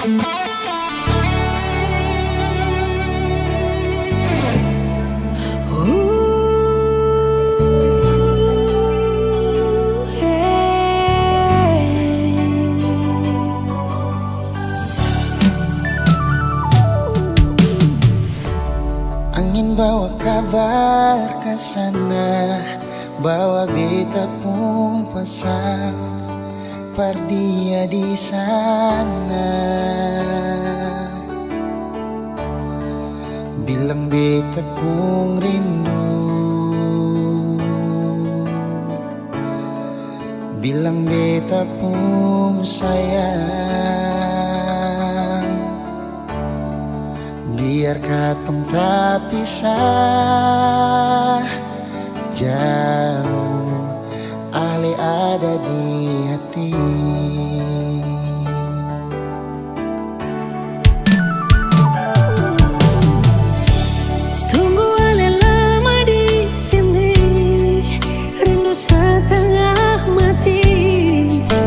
Angin bawa kabar ke sana, bawa beta pun pasang pardia di sana. Bilang beta pun rindu, bilang beta pun sayang. Biar katong tak pisah jauh, Ale ada di hati. Tunggu Ale lama di sini, rindu setengah mati.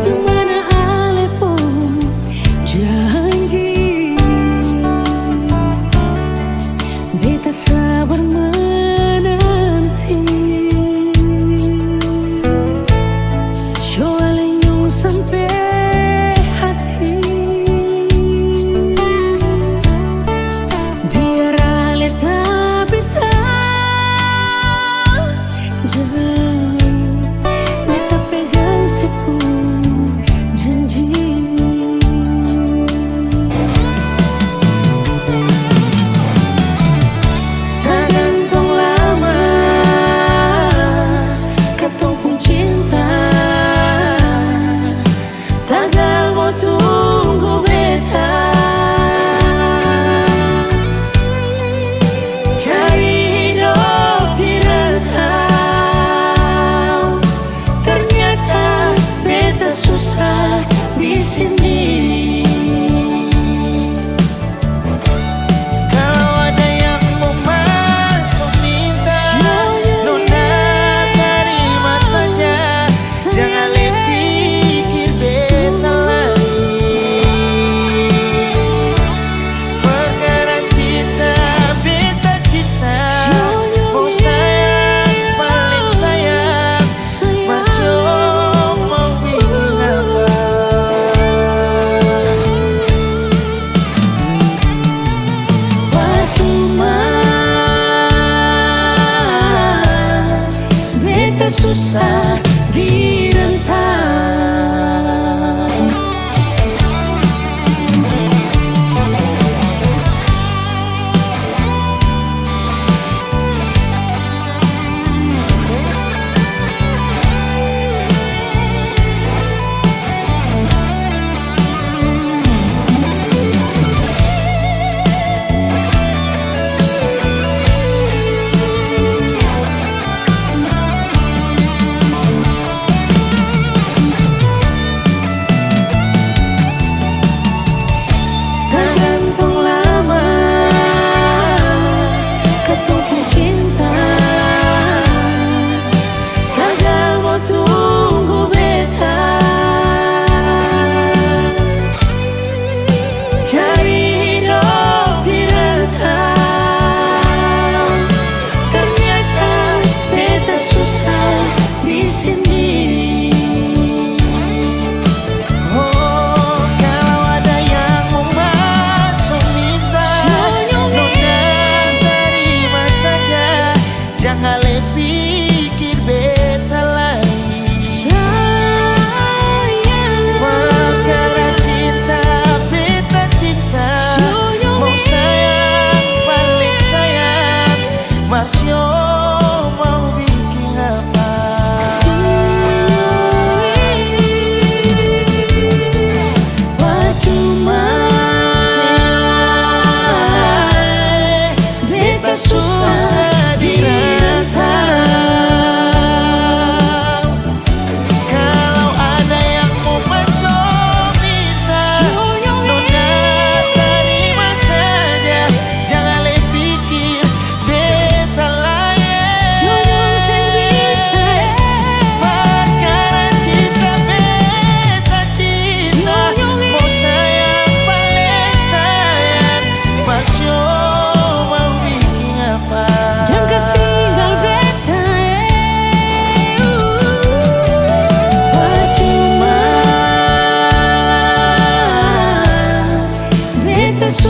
Dimana Ale pun janji, beta sabar menanti. Show Ale nyusan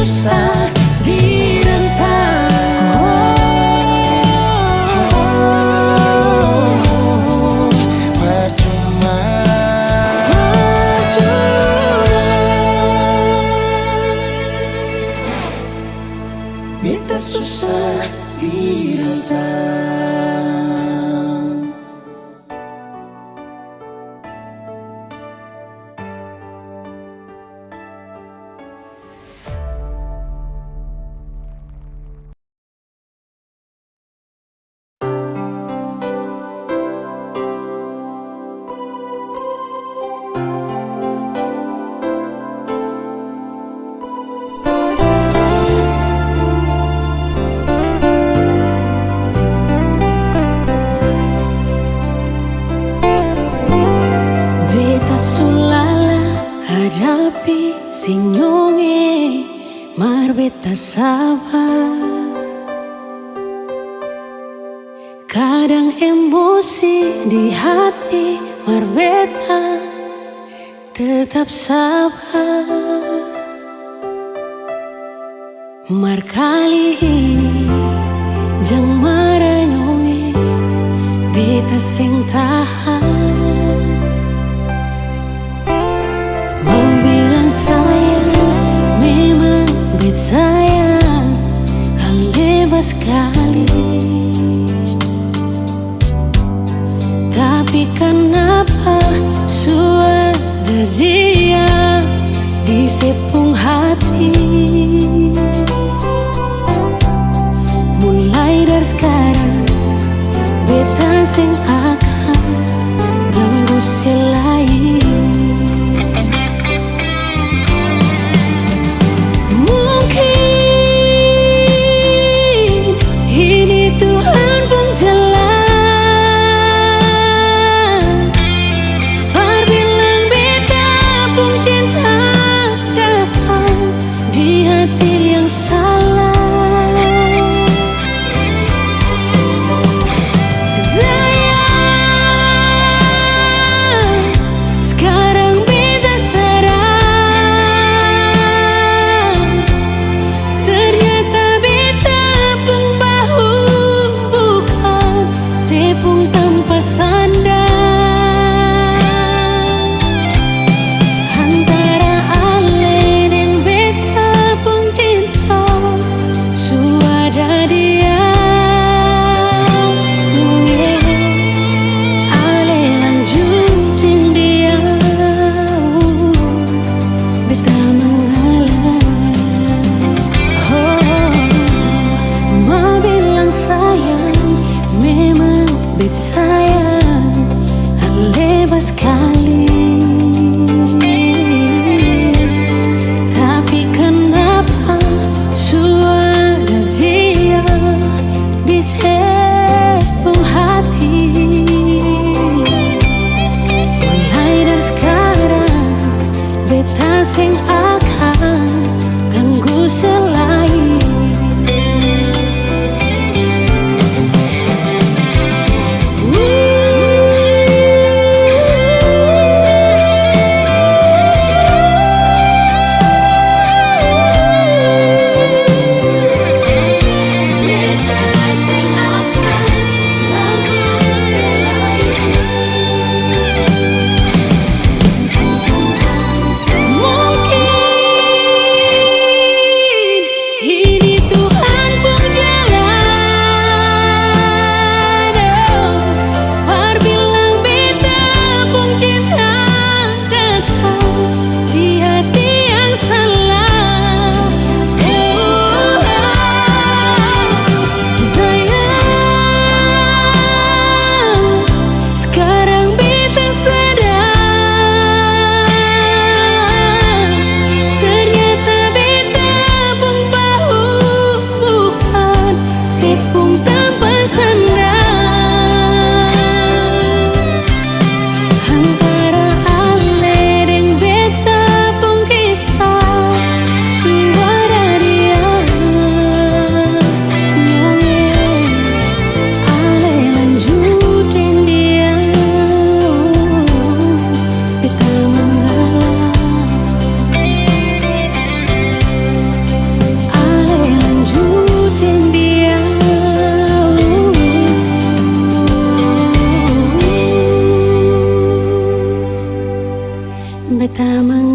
susah direntang. Percuma beta susah direntang. Beta sulala hadapi sinyonge, mar beta sabar. Kadang emosi di hati, mar beta tetap sabar. Mar kali ini jang maranyonge, beta sing tahan. Mau bilang sayang, memang bet sayang, hal bebas sekali. Tapi kenapa suara dia di sepung hati? Mulai dari sekarang, beta sing akan ganggu selain.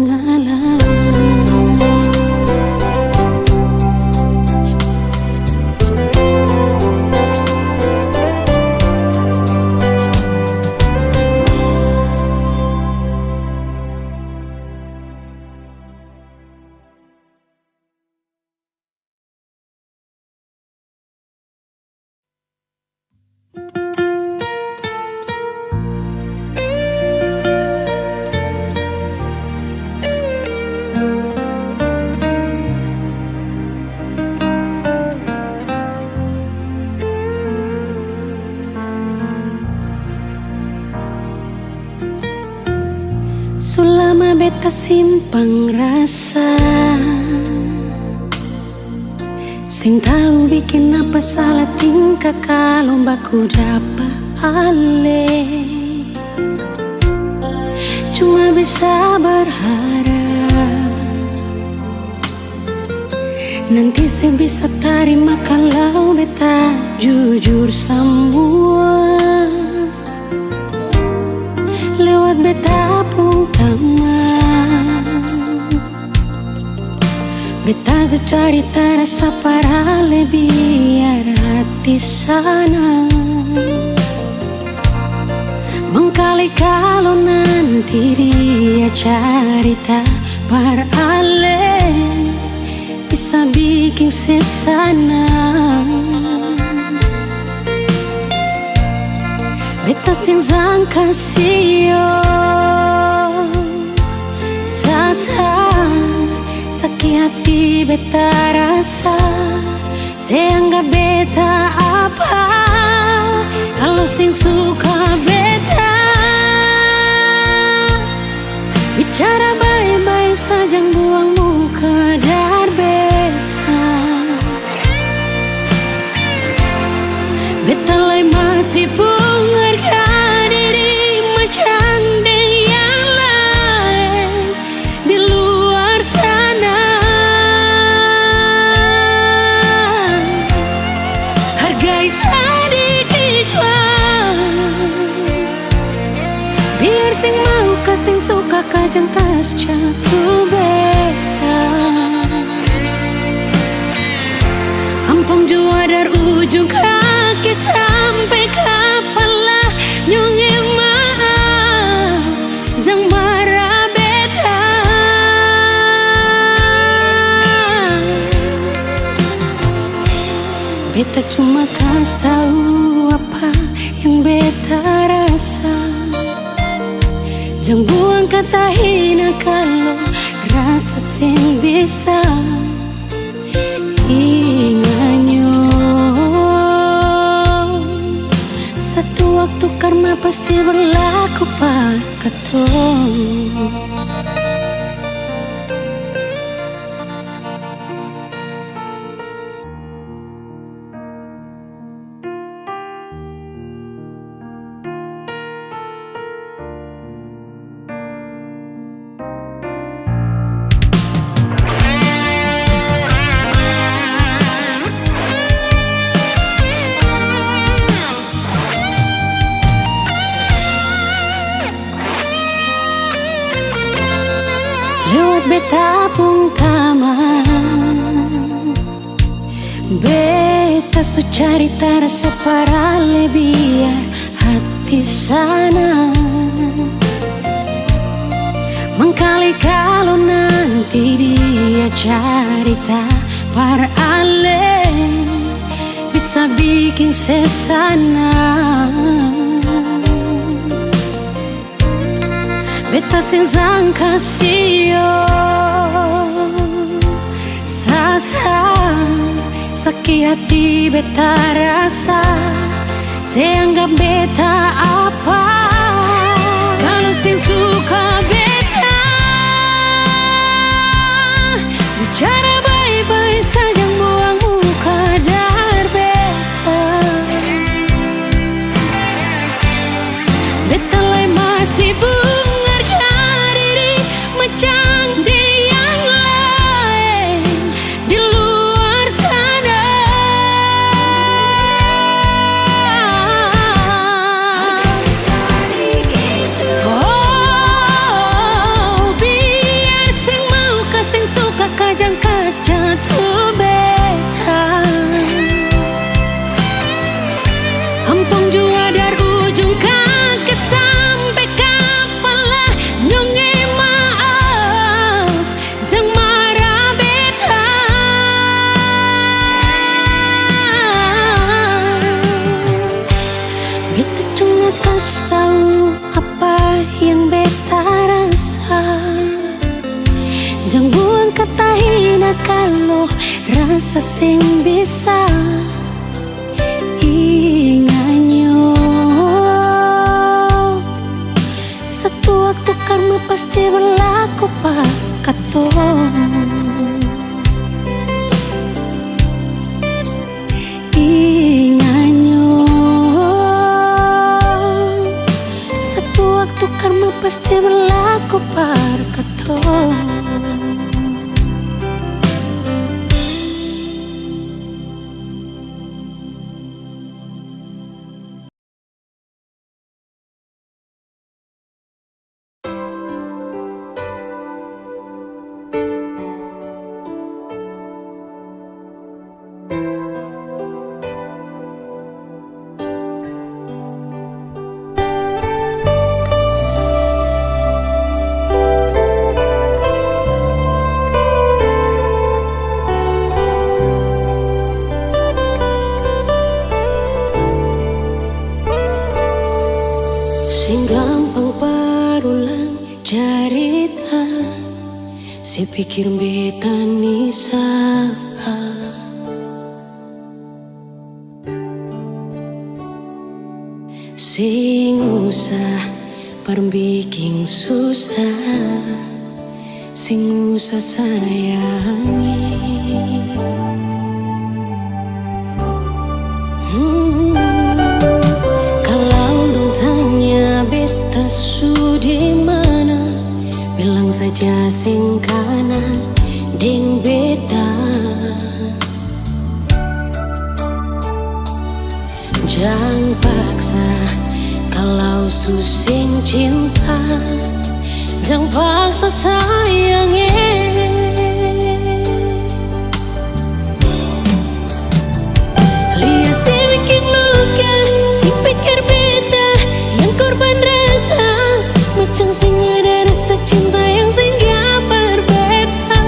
pengalaman. Sulama beta simpang rasa, sing tahu bikin apa salah tingkah kalau baku dapat ale. Cuma bisa berharap nanti saya bisa terima kalau beta jujur semua lewat beta pun taman. Beta secari terasa parah biar hati sana mengkali kalau nanti dia cerita parale bisa bikin sesana. Beta sing sangka sio sasa sakit hati beta rasa seanggap beta apa kalau sing suka beta bicara baik-baik saja buang muka dar beta. Beta lai masih mengharga diri macam yang lain di luar sana. Hargai sedikit jual biar sing mau kasing suka kajang kas jatuh beta. Ampun jua dari ujung kaki sampai kepala nyungi maaf jang marah beta. Beta cuma kasih tahu apa yang beta rasa. Jang buang kata hina kalau rasa sing bisa inganyo. Satu waktu karma pasti berlaku pak ketong. Lewat beta pun taman, beta su cari terasa parale biar hati sana mengkali kalau nanti dia cerita parale bisa bikin sesana. Beta sing sangka sio sasa sakit hati beta rasa seanggap beta apa kalau sing suka beta bicara baik-baik saja buang muka dar beta. Beta lai masih Jangan buang kata hina kalau rasa sing bisa inganyo. Satu waktu karma pasti berlaku pak katong. Inganyo, satu waktu karma pasti berlaku par katong. Sing gampang parulang jarita, si pikir beta nisa. Sing usah perbiking susah, sing usah sayangi. Di mana bilang saja sing kanan ding beda. Jangan paksa kalau susing cinta, jangan paksa sayangnya. Lihat si bikin luka, si pikir beda, yang korban rasa macam sing ada rasa cinta yang singgah berbeda.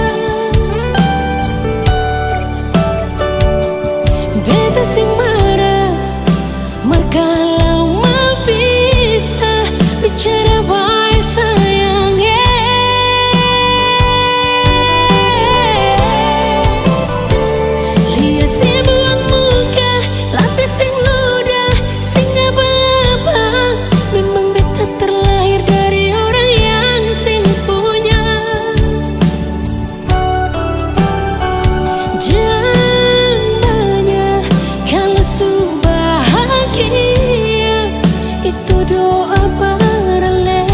Beta sing marah, margalau mau bisa bicara baik sayangnya. Lihat si buang muka, lapis ting ludah, sing apa-apa. Memang beta terlahir dari orang yang sing punya. Jangan banyak kalau su bahagia, itu doa paralel.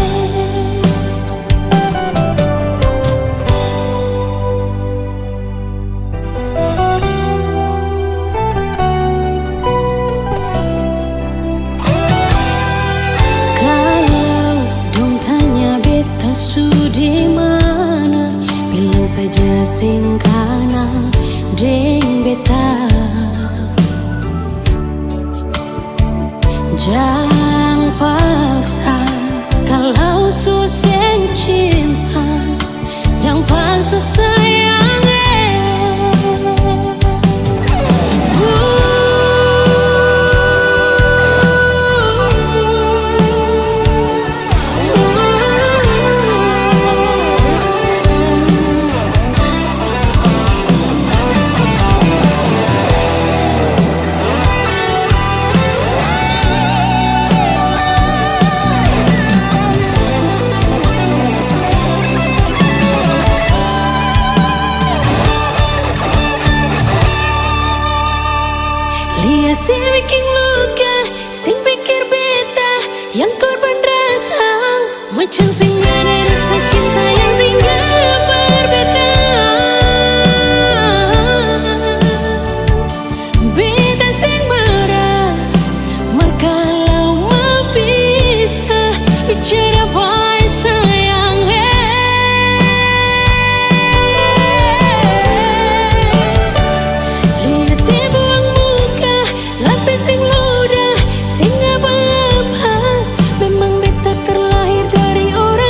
Kalau dong tanya beta su di mana, bilang saja sing kanan deng beta. Jangan paksa kalau susah cinta, jangan paksa sayangnya. Lihat si bikin luka, sing pikir beta, yang korban rasa macam sing ada rasa cinta yang singgah berbeda. Beta sing marah, margalau mau bisa bicara baik sayangnya. Lihat si buang muka, lapis sing ludah, sing apa-apa. Memang beta terlahir dari orang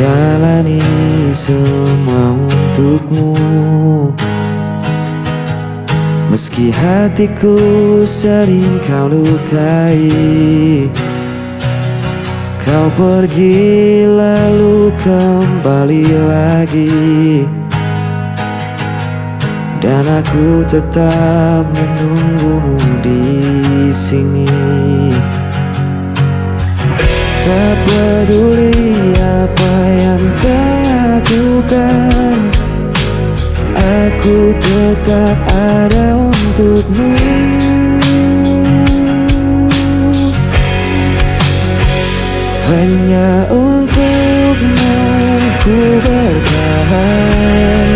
jalani semua untukmu. Meski hatiku sering kau lukai, kau pergi lalu kembali lagi, dan aku tetap menunggumu di sini. Tak peduli apa yang kau lakukan, aku tetap ada untukmu. Hanya untukmu ku bertahan,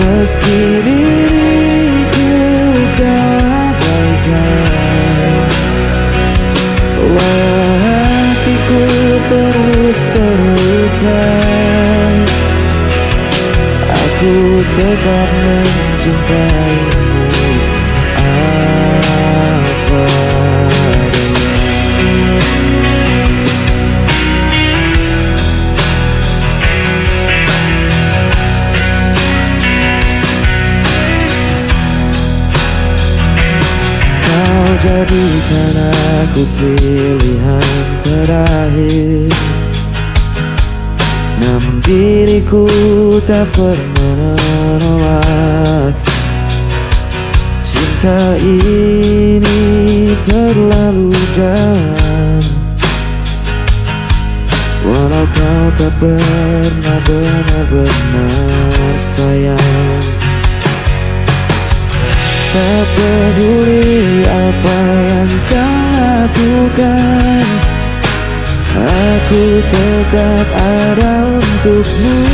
meski diriku kau abaikan. Walau hatiku terus terluka, aku tetap mencintaimu apa adanya. Kau jadikan aku pilihan terakhir, namun diriku tak pernah menolak. Cinta ini terlalu dalam, walau kau tak pernah benar-benar sayang. Tak peduli apa yang kau lakukan, aku tetap ada untukmu.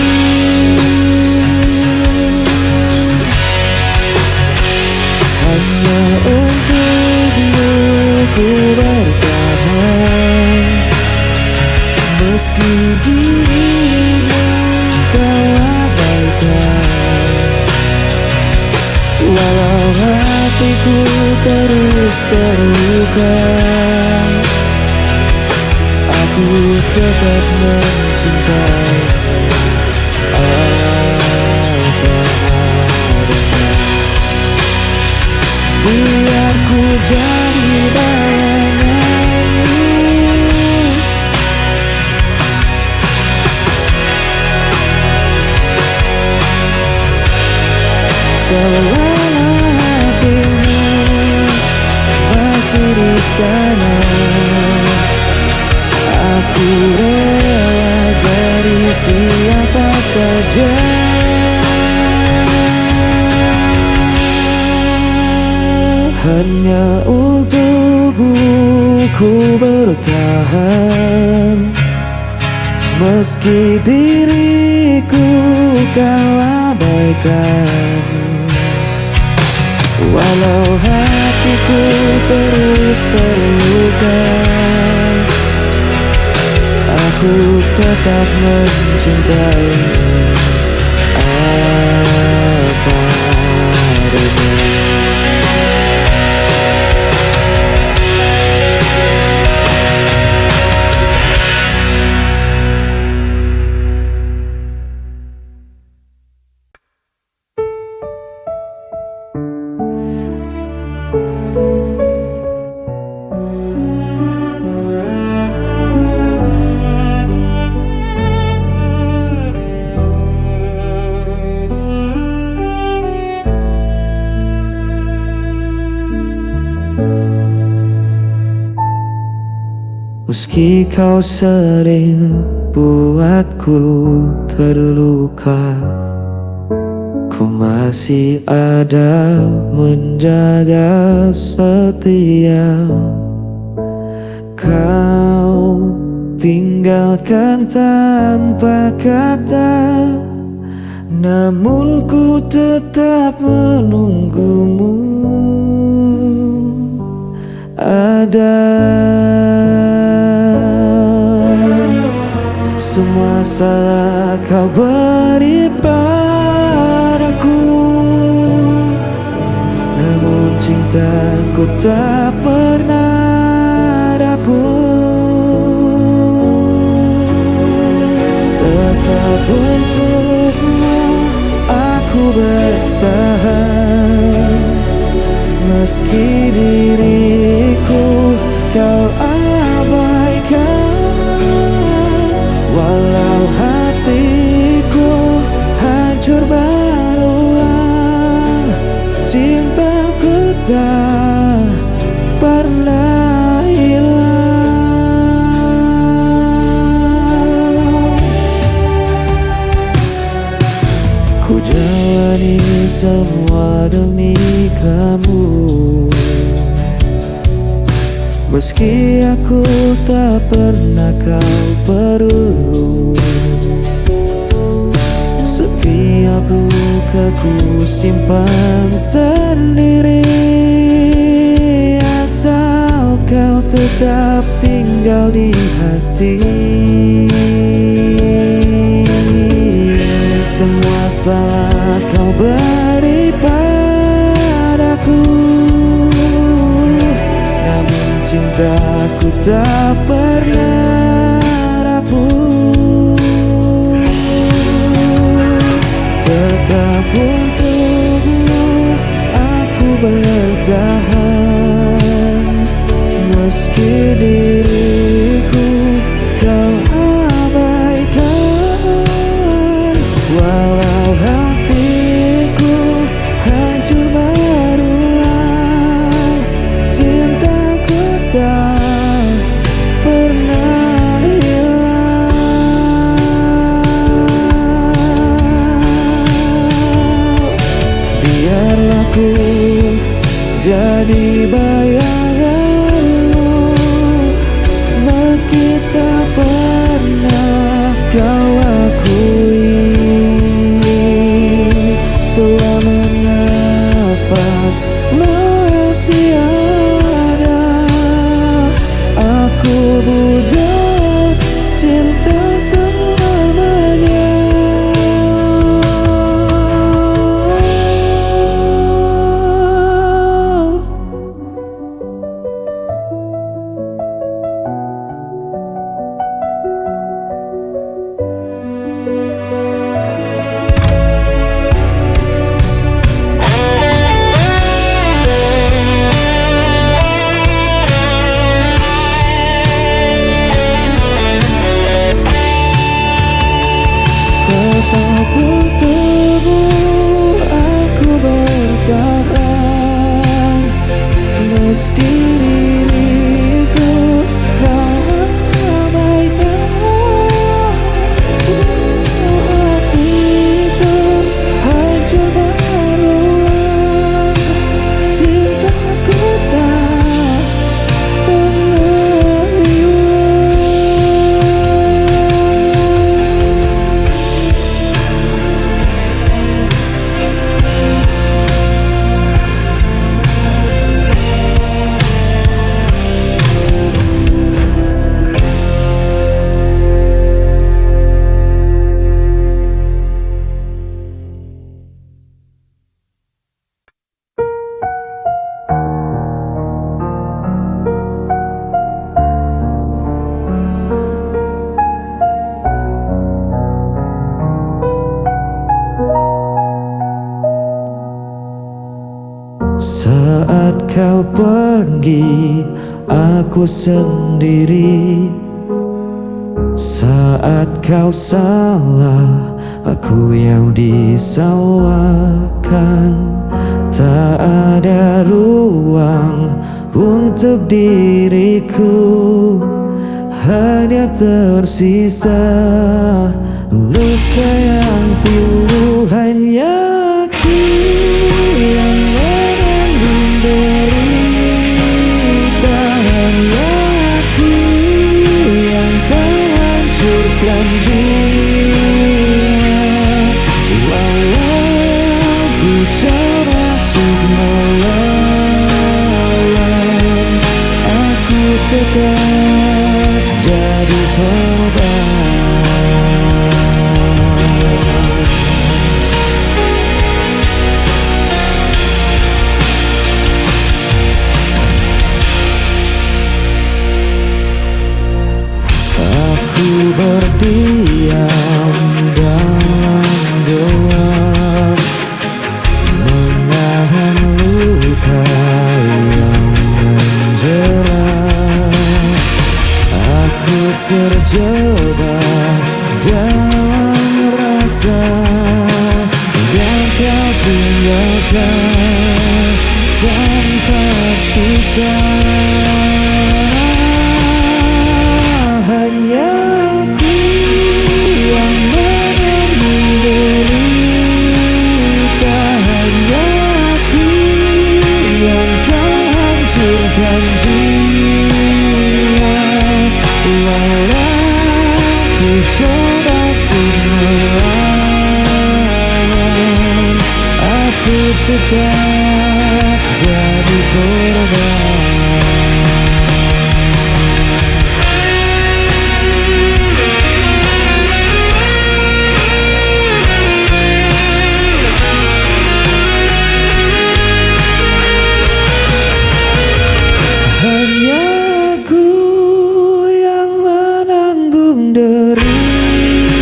Hanya untukmu ku bertahan, meski dirimu kau abaikan. Walau hatiku terus terluka, aku tetap mencintaimu apa adanya. Biar ku jadi bayanganmu, selama hatimu masih di sana, aku rela jadi siapa saja. Hanya untukmu ku bertahan, meski diriku kau abaikan. Walau hatiku terus terluka, aku tetap mencintaimu apa adanya. Meski kau sering buatku terluka, ku masih ada menjaga setia. Kau tinggalkan tanpa kata, namun ku tetap menunggumu. Ada semua salah kau beri padaku, namun cintaku tak pernah dapur. untukmu aku bertahan, meski diriku kau abaikan. Walau hatiku hancur berulang, cintaku tak pernah hilang. Ku jalani semua demi kamu, meski aku tak pernah kau perlu. Setiap luka ku simpan sendiri, asal kau tetap tinggal di hati. Semua salah kau beri padaku, namun cintaku tak pernah rapuh. Tetap untukmu aku bertahan, meski diriku kau abaikan. Walau hatiku hancur berulang, cintaku tak pernah hilang. Biarlah ku jadi bayanganmu, meski tak pernah kau akui. Selama nafas masih ada, aku budak cinta selamanya. Tetap untukmu aku bertahan, meski diriku kau abaikan. Hatiku hancur berulang, cintaku tak pernah Saat kau pergi, aku sendiri. Saat kau salah, aku yang disalahkan. Tak ada ruang untuk diriku, hanya tersisa luka yang pilu. Hanya aku yang menanggung derita, hanya aku yang kau hancurkan jiwa. Walau ku coba untuk melawan, aku tetap jadi korban. terjebak dalam rasa yang kau tinggalkan tanpa sisa. Hanya aku yang menanggung derita, hanya aku yang kau hancurkan jiwa. Walau ku coba untuk melawan, aku tetap jadi korban. Hanya aku yang menanggung derita,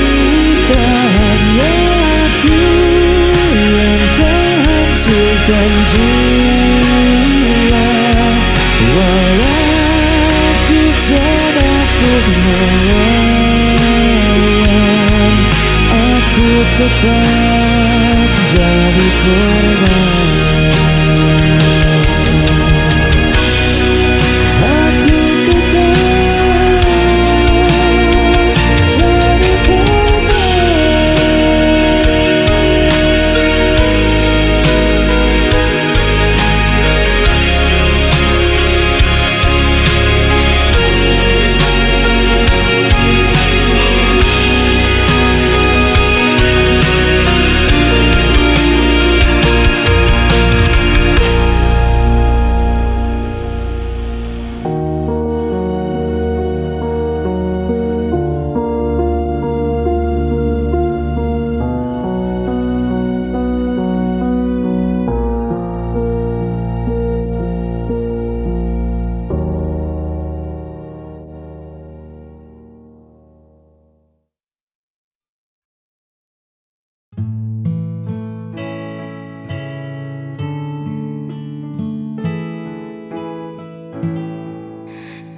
hanya aku yang terhancurkan jiwa. Walau ku coba untuk melawan, aku tetap jadi korban.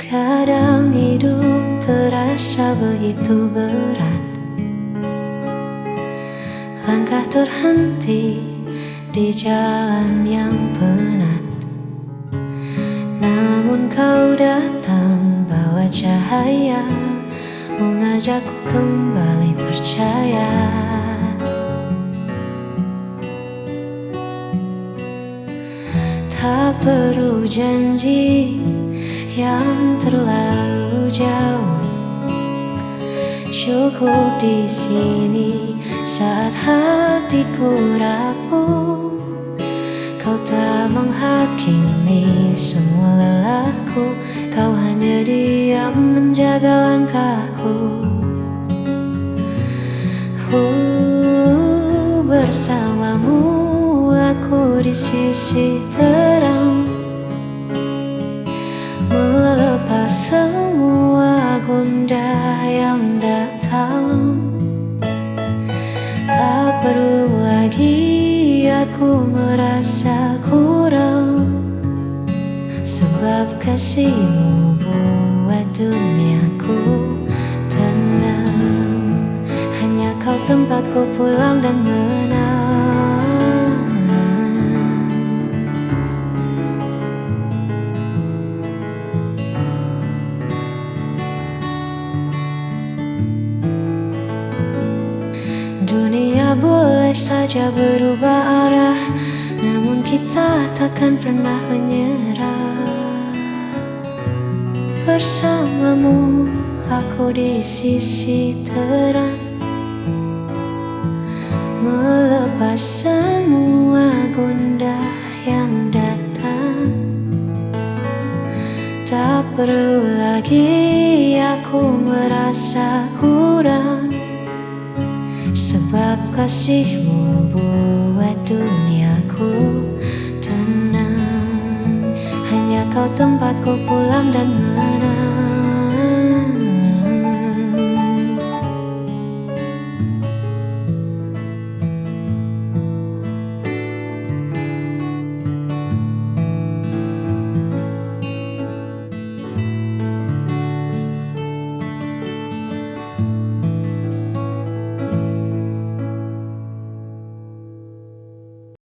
Kadang hidup terasa begitu berat, langkah terhenti di jalan yang penat. Namun kau datang bawa cahaya, mengajakku kembali percaya. Tak perlu janji yang terlalu jauh, cukup di sini saat hatiku rapuh. Kau tak menghakimi semua lelahku, kau hanya diam menjaga langkahku. Bersamamu aku di sisi terang, melepas semua gundah yang datang. Tak perlu lagi aku merasa kurang, sebab kasihmu buat duniaku tenang. Hanya kau tempatku pulang dan menang. Dunia boleh saja berubah arah, namun kita takkan pernah menyerah. Bersamamu aku di sisi terang, melepas semua gundah yang datang. Tak perlu lagi aku merasa kurang, sebab kasihmu buat duniaku tenang. Hanya kau tempatku pulang dan menang.